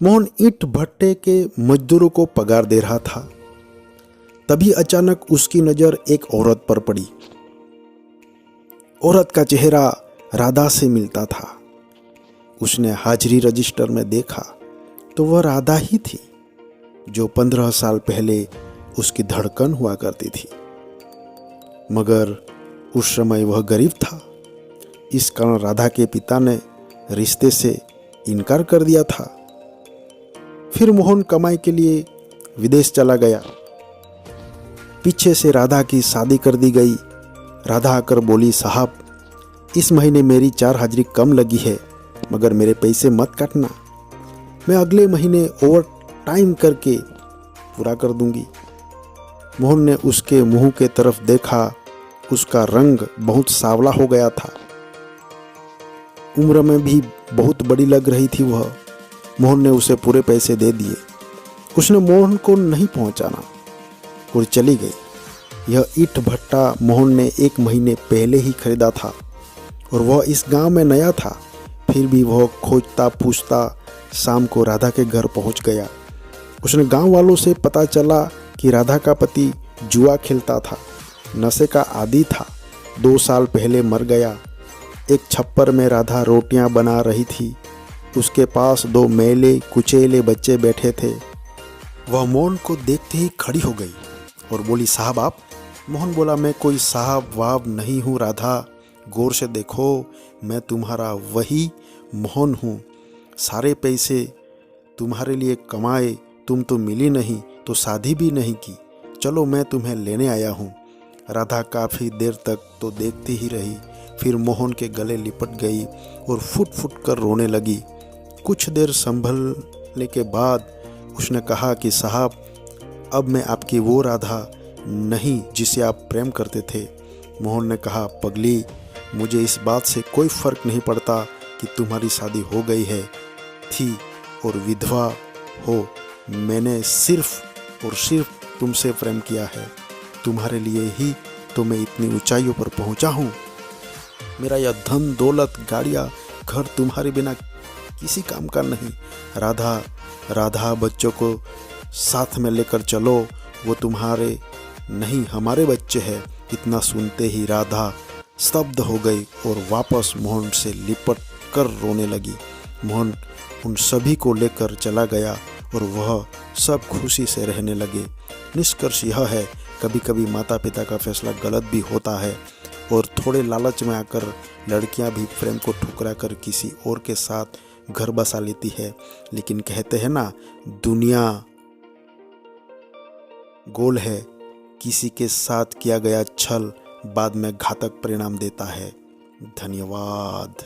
मोहन ईंट भट्टे के मजदूरों को पगार दे रहा था। तभी अचानक उसकी नजर एक औरत पर पड़ी। औरत का चेहरा राधा से मिलता था। उसने हाजिरी रजिस्टर में देखा तो वह राधा ही थी जो 15 साल पहले उसकी धड़कन हुआ करती थी। मगर उस समय वह गरीब था। इस कारण राधा के पिता ने रिश्ते से इनकार कर दिया था। फिर मोहन कमाई के लिए विदेश चला गया। पीछे से राधा की शादी कर दी गई। राधा आकर बोली, साहब इस महीने मेरी 4 हाजिरी कम लगी है, मगर मेरे पैसे मत काटना, मैं अगले महीने ओवर टाइम करके पूरा कर दूंगी। मोहन ने उसके मुंह के तरफ देखा। उसका रंग बहुत सांवला हो गया था। उम्र में भी बहुत बड़ी लग रही थी वह। मोहन ने उसे पूरे पैसे दे दिए। उसने मोहन को नहीं पहुंचाना और चली गई। यह ईंट भट्टा मोहन ने 1 महीने पहले ही खरीदा था और वह इस गांव में नया था। फिर भी वह खोजता पूछता शाम को राधा के घर पहुंच गया। उसने गांव वालों से पता चला कि राधा का पति जुआ खेलता था, नशे का आदी था, 2 साल पहले मर गया। एक छप्पर में राधा रोटियां बना रही थी। उसके पास 2 मैले कुचेले बच्चे बैठे थे। वह मोहन को देखते ही खड़ी हो गई और बोली, साहब आप? मोहन बोला, मैं कोई साहब वाब नहीं हूँ राधा, गौर से देखो, मैं तुम्हारा वही मोहन हूँ। सारे पैसे तुम्हारे लिए कमाए, तुम तो मिली नहीं तो शादी भी नहीं की। चलो मैं तुम्हें लेने आया हूँ। राधा काफ़ी देर तक तो देखती ही रही, फिर मोहन के गले लिपट गई और फुट फुट कर रोने लगी। कुछ देर संभलने के बाद उसने कहा कि साहब, अब मैं आपकी वो राधा नहीं जिसे आप प्रेम करते थे। मोहन ने कहा, पगली, मुझे इस बात से कोई फ़र्क नहीं पड़ता कि तुम्हारी शादी हो गई है थी और विधवा हो। मैंने सिर्फ और सिर्फ तुमसे प्रेम किया है। तुम्हारे लिए ही तो मैं इतनी ऊंचाइयों पर पहुंचा हूँ। मेरा यह धन दौलत गाड़ियाँ घर तुम्हारे बिना किसी काम का नहीं। राधा राधा, बच्चों को साथ में लेकर चलो, वो तुम्हारे नहीं हमारे बच्चे हैं। इतना सुनते ही राधा स्तब्ध हो गई और वापस मोहन से लिपट कर रोने लगी। मोहन उन सभी को लेकर चला गया और वह सब खुशी से रहने लगे। निष्कर्ष यह है, कभी कभी माता पिता का फैसला गलत भी होता है और थोड़े लालच में आकर लड़कियां भी प्रेम को ठुकरा कर किसी और के साथ घर बसा लेती है। लेकिन कहते हैं ना, दुनिया गोल है, किसी के साथ किया गया छल बाद में घातक परिणाम देता है। धन्यवाद।